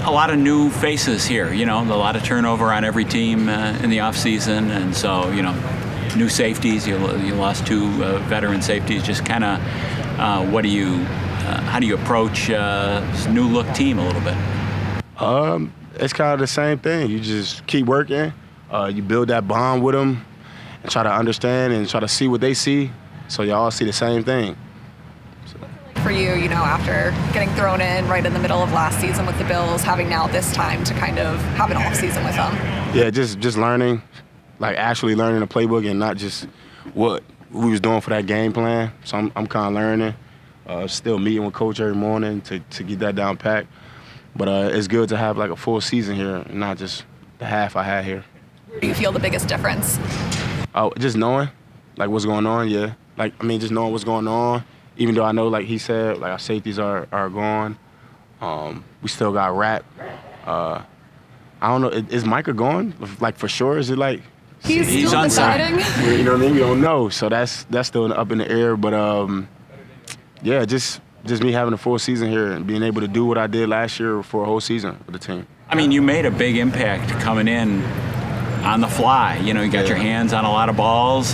a lot of new faces here, you know, a lot of turnover on every team in the offseason, and so, you know, new safeties. You lost 2 veteran safeties. Just kind of, how do you approach this new look team a little bit? It's kind of the same thing. You just keep working. You build that bond with them and try to understand and try to see what they see, so y'all see the same thing. For you, you know, after getting thrown in right in the middle of last season with the Bills, having now this time to kind of have an off season with them? Yeah, just learning, like actually learning the playbook and not just what we was doing for that game plan. So I'm kind of learning, still meeting with coach every morning to get that down pat. But it's good to have like a full season here and not just the half I had here. Where do you feel the biggest difference? Oh, just knowing, like, what's going on, yeah. Like, I mean, just knowing what's going on. Even though I know, like he said, like our safeties are gone. We still got Rap. I don't know, is Micah gone? Like, for sure? Is it like he's still deciding? You know what I mean? We don't know. So that's still up in the air. But yeah, just me having a full season here and being able to do what I did last year for a whole season with the team. I mean, you made a big impact coming in on the fly. You know, you got your hands on a lot of balls.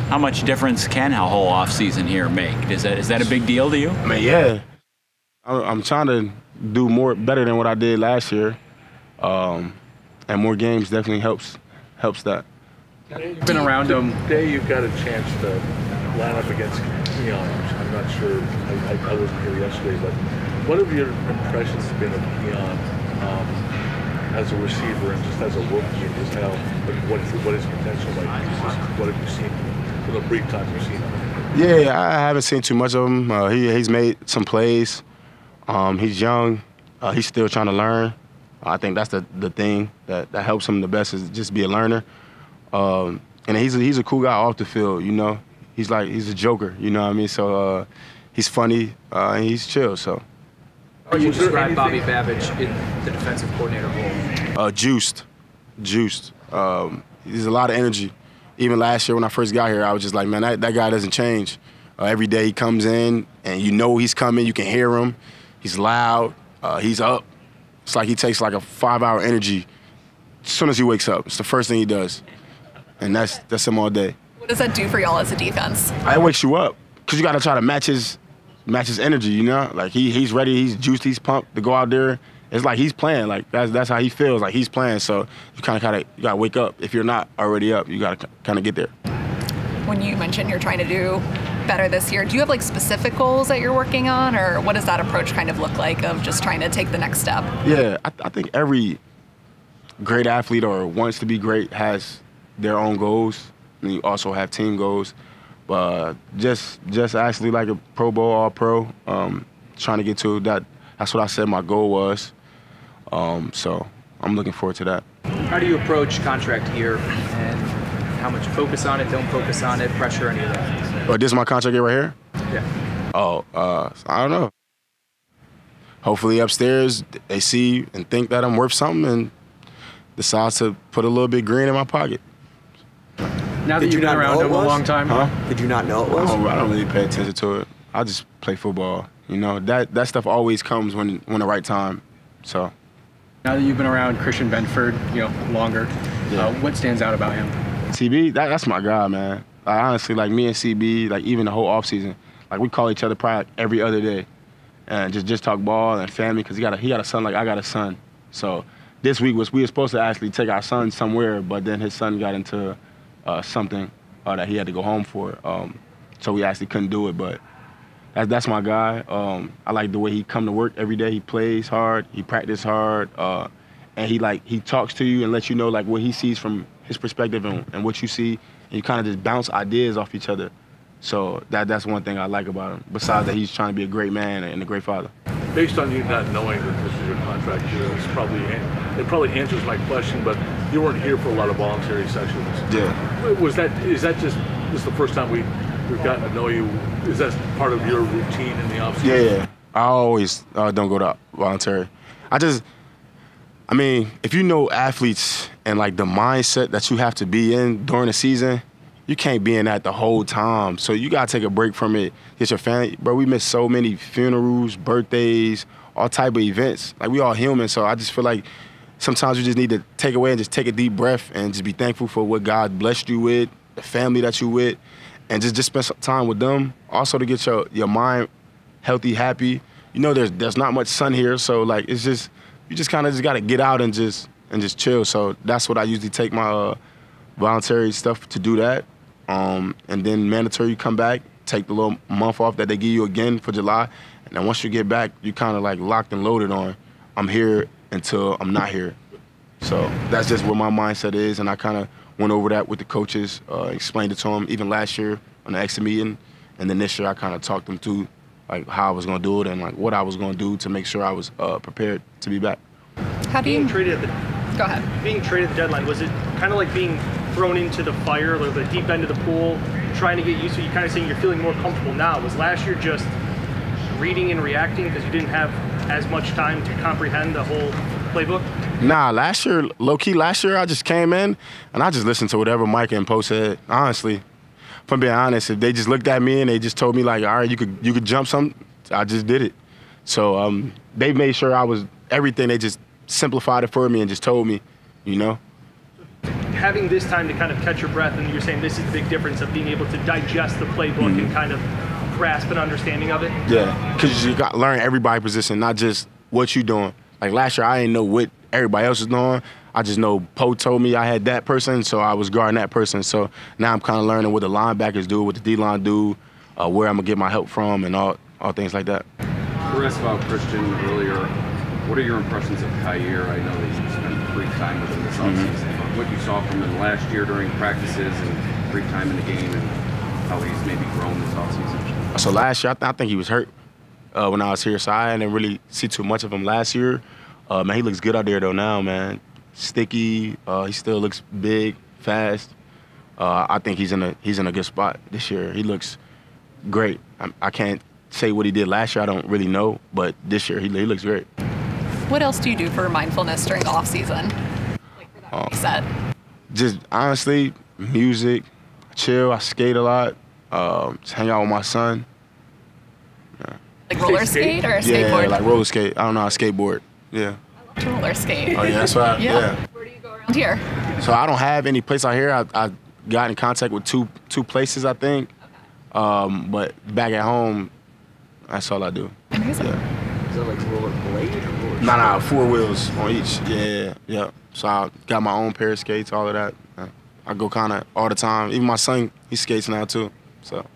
How much difference can a whole offseason here make? Is that a big deal to you? I mean, yeah. I'm trying to do better than what I did last year, and more games definitely helps that. You've been around him. Today you've got a chance to line up against Keon. I'm not sure. I wasn't here yesterday, but what have your impressions been of Keon as a receiver and just as a rookie, and just how what his potential like? What have you seen for the brief time you've seen him? Yeah, I haven't seen too much of him. He's made some plays. He's young. He's still trying to learn. I think that's the thing that helps him the best, is just be a learner. And he's a cool guy off the field, you know. He's a joker, you know what I mean? So he's funny and he's chill, so. How would you describe Bobby Babich in the defensive coordinator role? Juiced. He's a lot of energy. Even last year when I first got here, I was just like, man, that guy doesn't change. Every day he comes in and you know he's coming, you can hear him. He's loud, he's up. It's like he takes like a 5-hour energy as soon as he wakes up. It's the first thing he does. And that's him all day. What does that do for y'all as a defense? It wakes you up, because you got to try to match his energy, you know? Like he's ready, he's juiced, he's pumped to go out there. It's like he's playing. Like that's how he feels, like he's playing. So you gotta wake up. If you're not already up, you gotta kind of get there. When you mentioned you're trying to do better this year, do you have like specific goals that you're working on, or what does that approach kind of look like of just trying to take the next step? Yeah, I think every great athlete or wants to be great has their own goals, and you also have team goals. But just actually like a Pro Bowl, All-Pro, trying to get to that. That's what I said my goal was. So I'm looking forward to that. How do you approach contract year, and how much focus on it, don't focus on it, pressure, any of that? Oh, this is my contract year right here? Yeah. Oh, I don't know. Hopefully upstairs they see and think that I'm worth something and decide to put a little bit green in my pocket. Now that you've been around him a long time, Did you not know it was? I don't really pay attention to it. I just play football. You know, that stuff always comes when the right time. So. Now that you've been around Christian Benford, you know, longer, what stands out about him? CB, that's my guy, man. Like, honestly, like me and CB, like even the whole offseason, like we call each other probably like every other day, and just talk ball and family, because he got a son like I got a son. So this week we were supposed to actually take our son somewhere, but then his son got into something that he had to go home for, so we actually couldn't do it. But that's my guy. I like the way he come to work every day. He plays hard, he practices hard, and he talks to you and lets you know like what he sees from his perspective and what you see, and you kind of just bounce ideas off each other. So that's one thing I like about him, besides that he's trying to be a great man and a great father. Based on you not knowing that this is your contract year, it probably answers my question, but you weren't here for a lot of voluntary sessions. Yeah. Is that just this is the first time we've gotten to know you? Is that part of your routine in the offseason? Yeah. I always don't go to voluntary. I mean, if you know athletes and like the mindset that you have to be in during the season, you can't be in that the whole time. So you gotta take a break from it. Get your family, bro. We miss so many funerals, birthdays, all type of events. Like, we all human, so I just feel like sometimes you just need to take away and just take a deep breath and just be thankful for what God blessed you with, the family that you with, and just spend some time with them. Also to get your mind healthy, happy. You know, there's not much sun here, so like it's just you just kind of just gotta get out and just chill. So that's what I usually take my voluntary stuff to do that. And then mandatory, you come back, take the little month off that they give you again for July, and then once you get back, you kind of like locked and loaded on, I'm here until I'm not here. So that's just where my mindset is, and I kind of went over that with the coaches, explained it to them even last year on the exit meeting, and then this year I kind of talked them through like how I was gonna do it and like what I was gonna do to make sure I was prepared to be back. How do you being traded Go ahead. Being traded at the deadline, was it kind of like being thrown into the fire, or the deep end of the pool, trying to get used to it? You kind of saying you're feeling more comfortable now. Was last year just reading and reacting because you didn't have as much time to comprehend the whole playbook? Nah, last year, low-key last year, I just came in and I just listened to whatever Micah and Poe said. Honestly, if I'm being honest, if they just looked at me and they just told me like, all right, you could jump something, I just did it. So they made sure I was everything. They just simplified it for me and just told me, you know. Having this time to kind of catch your breath, and you're saying this is the big difference of being able to digest the playbook and kind of grasp an understanding of it? Yeah, because you got to learn everybody's position, not just what you doing. Like last year, I didn't know what everybody else was doing. I just know Poe told me I had that person, so I was guarding that person. So now I'm kind of learning what the linebackers do, what the D-line do, where I'm going to get my help from, and all things like that. We were asked about Christian earlier. What are your impressions of Kaiir? I know that you spent brief time with him this offseason. What you saw from him last year during practices and brief time in the game, and how he's maybe grown this offseason? So last year, I think he was hurt when I was here, so I didn't really see too much of him last year. Man, he looks good out there though now, man. Sticky. He still looks big, fast. I think he's in a good spot this year. He looks great. I can't say what he did last year. I don't really know, but this year he looks great. What else do you do for mindfulness during the off season? Like for that reset? Just honestly, music, chill. I skate a lot. Just hang out with my son. Yeah. Like roller skate or skateboard? Yeah, like roller skate. I don't know how to skateboard. Yeah. I love to roller skate. Oh yeah, that's right. Yeah. Where do you go around here? So I don't have any place out here. I got in contact with two places, I think. Okay. But back at home, that's all I do. Amazing. Yeah. Is that like roller blade or roller? Nah, 4 wheels on each. Yeah. So I got my own pair of skates, all of that. I go kind of all the time. Even my son, he skates now too. So.